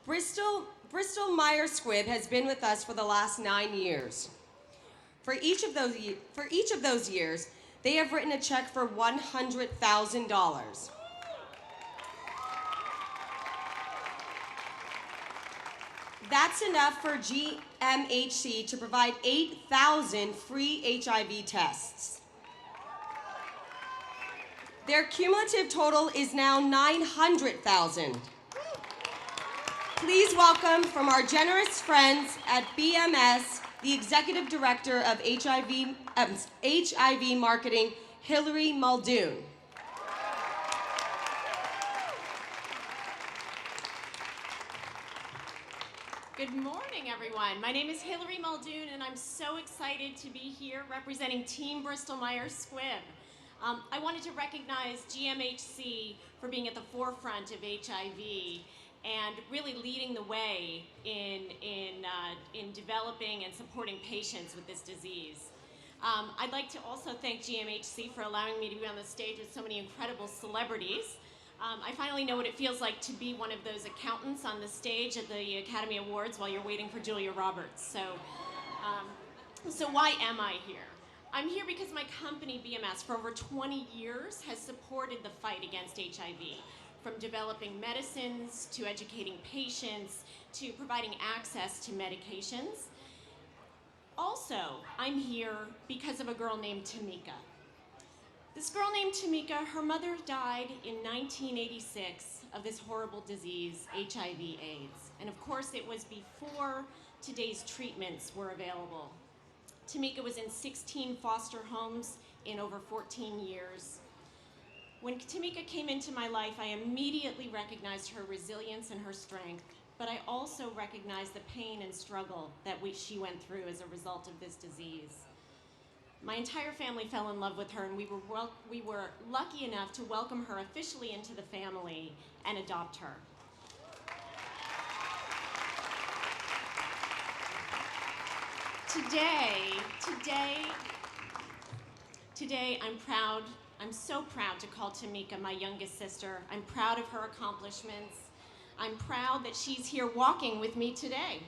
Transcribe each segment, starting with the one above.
Bristol Myers Squibb has been with us for the last 9 years. For each of those years, they have written a check for $100,000. That's enough for GMHC to provide 8,000 free HIV tests. Their cumulative total is now 900,000. Please welcome from our generous friends at BMS, the Executive Director of HIV Marketing, Hillary Muldoon. Good morning, everyone. My name is Hillary Muldoon, and I'm so excited to be here representing Team Bristol Myers Squibb. I wanted to recognize GMHC for being at the forefront of HIV and really leading the way in developing and supporting patients with this disease. I'd like to also thank GMHC for allowing me to be on the stage with so many incredible celebrities. I finally know what it feels like to be one of those accountants on the stage at the Academy Awards while you're waiting for Julia Roberts. So why am I here? I'm here because my company, BMS, for over 20 years has supported the fight against HIV, from developing medicines to educating patients to providing access to medications. Also, I'm here because of a girl named Tamika. This girl named Tamika, her mother died in 1986 of this horrible disease, HIV/AIDS. And of course, it was before today's treatments were available. Tamika was in 16 foster homes in over 14 years. When Tamika came into my life, I immediately recognized her resilience and her strength, but I also recognized the pain and struggle that she went through as a result of this disease. My entire family fell in love with her, and we were lucky enough to welcome her officially into the family and adopt her. Today I'm so proud to call Tamika my youngest sister. I'm proud of her accomplishments. I'm proud that she's here walking with me today.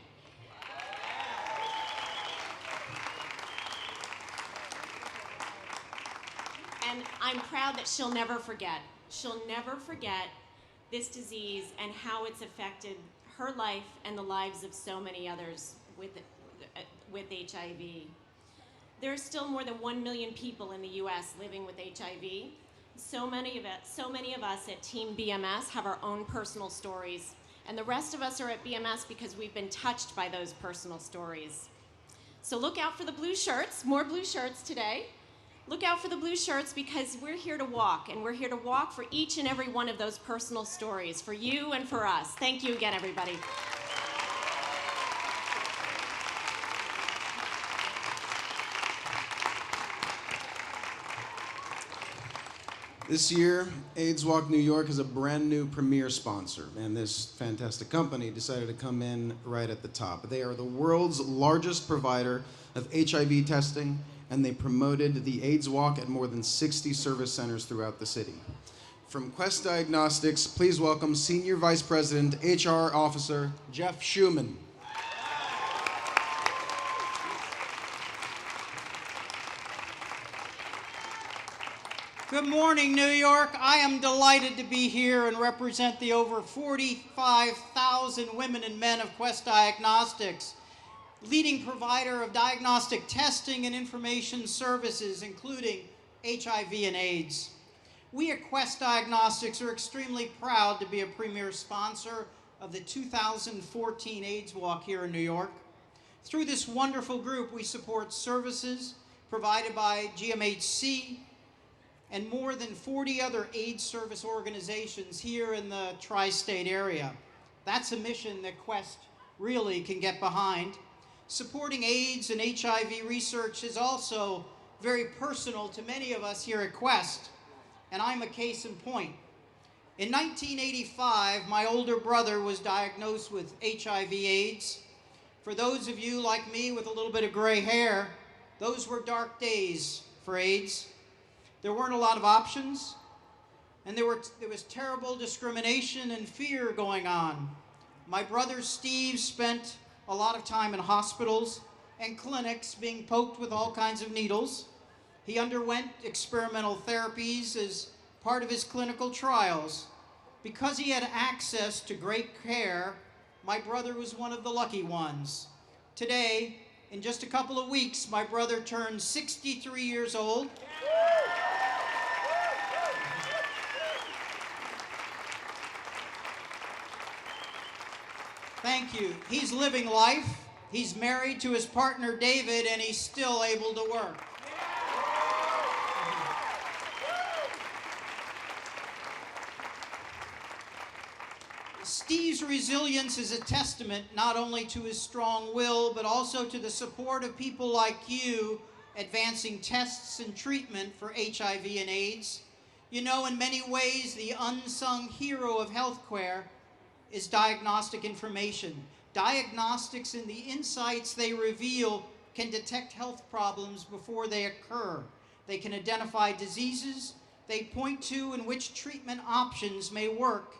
And I'm proud that she'll never forget. She'll never forget this disease and how it's affected her life and the lives of so many others with HIV. There are still more than 1 million people in the US living with HIV. So many of us at Team BMS have our own personal stories, and the rest of us are at BMS because we've been touched by those personal stories. So look out for the blue shirts, more blue shirts today. Look out for the blue shirts because we're here to walk, and we're here to walk for each and every one of those personal stories, for you and for us. Thank you again, everybody. This year, AIDS Walk New York is a brand new premier sponsor, and this fantastic company decided to come in right at the top. They are the world's largest provider of HIV testing, and they promoted the AIDS Walk at more than 60 service centers throughout the city. From Quest Diagnostics, please welcome Senior Vice President, HR Officer, Jeff Schuman. Good morning, New York. I am delighted to be here and represent the over 45,000 women and men of Quest Diagnostics, leading provider of diagnostic testing and information services, including HIV and AIDS. We at Quest Diagnostics are extremely proud to be a premier sponsor of the 2014 AIDS Walk here in New York. Through this wonderful group, we support services provided by GMHC, and more than 40 other AIDS service organizations here in the tri-state area. That's a mission that Quest really can get behind. Supporting AIDS and HIV research is also very personal to many of us here at Quest, and I'm a case in point. In 1985, my older brother was diagnosed with HIV/AIDS. For those of you like me with a little bit of gray hair, those were dark days for AIDS. There weren't a lot of options, and there was terrible discrimination and fear going on. My brother Steve spent a lot of time in hospitals and clinics being poked with all kinds of needles. He underwent experimental therapies as part of his clinical trials. Because he had access to great care, my brother was one of the lucky ones. Today, in just a couple of weeks, my brother turned 63 years old. Thank you. He's living life. He's married to his partner, David, and he's still able to work. Steve's resilience is a testament not only to his strong will, but also to the support of people like you advancing tests and treatment for HIV and AIDS. You know, in many ways, the unsung hero of healthcare is diagnostic information. Diagnostics and the insights they reveal can detect health problems before they occur. They can identify diseases they point to and which treatment options may work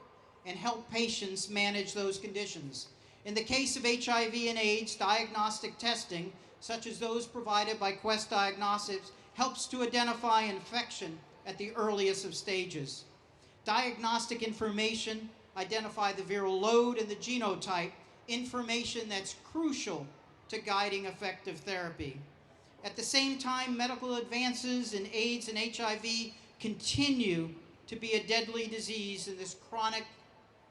and help patients manage those conditions. In the case of HIV and AIDS, diagnostic testing, such as those provided by Quest Diagnostics, helps to identify infection at the earliest of stages. Diagnostic information identify the viral load and the genotype, information that's crucial to guiding effective therapy. At the same time, medical advances in AIDS and HIV continue to be a deadly disease in this chronic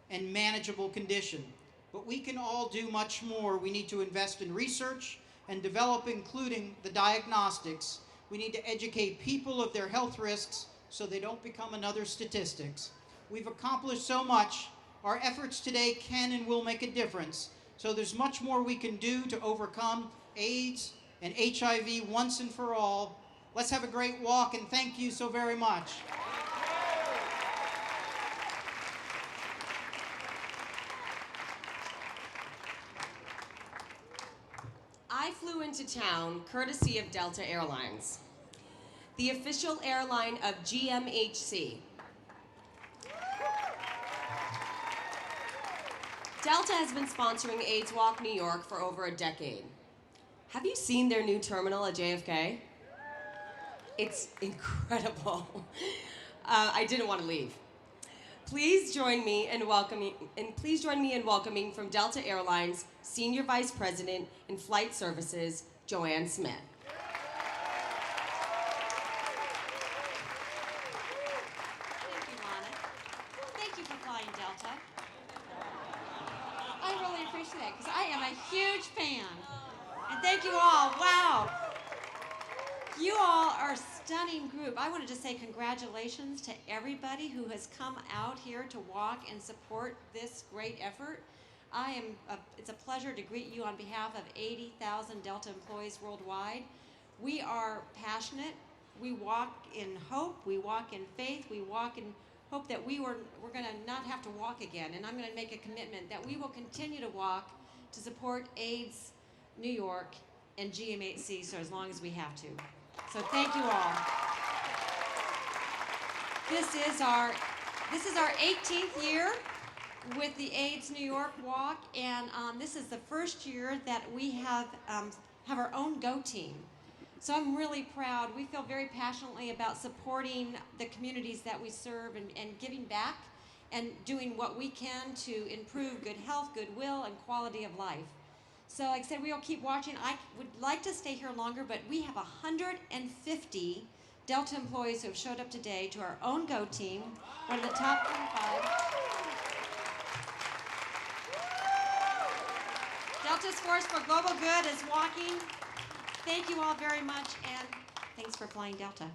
and manageable condition. But we can all do much more. We need to invest in research and develop, including the diagnostics. We need to educate people of their health risks so they don't become another statistics. We've accomplished so much. Our efforts today can and will make a difference. So there's much more we can do to overcome AIDS and HIV once and for all. Let's have a great walk, and thank you so very much. I flew into town courtesy of Delta Airlines, the official airline of GMHC. Delta has been sponsoring AIDS Walk New York for over a decade. Have you seen their new terminal at JFK? It's incredible. I didn't want to leave. Please join me in welcoming from Delta Airlines Senior Vice President in Flight Services, Joanne Smith. Thank you, Lana. Thank you for flying Delta. I really appreciate that because I am a huge fan. And thank you all. Wow. You all are a stunning group. I want to just say congratulations to everybody who has come out here to walk and support this great effort. It's a pleasure to greet you on behalf of 80,000 Delta employees worldwide. We are passionate. We walk in hope. We walk in faith. We walk in hope that we're going to not have to walk again. And I'm going to make a commitment that we will continue to walk to support AIDS New York and GMHC so as long as we have to. So thank you all. This is our 18th year with the AIDS New York Walk, and this is the first year that we have our own Go team. So I'm really proud. We feel very passionately about supporting the communities that we serve and giving back and doing what we can to improve good health, goodwill, and quality of life. So like I said, we'll keep watching. I would like to stay here longer, but we have 150 Delta employees who have showed up today to our own Go team, one of the top 25. Delta's Force for Global Good is walking. Thank you all very much, and thanks for flying Delta.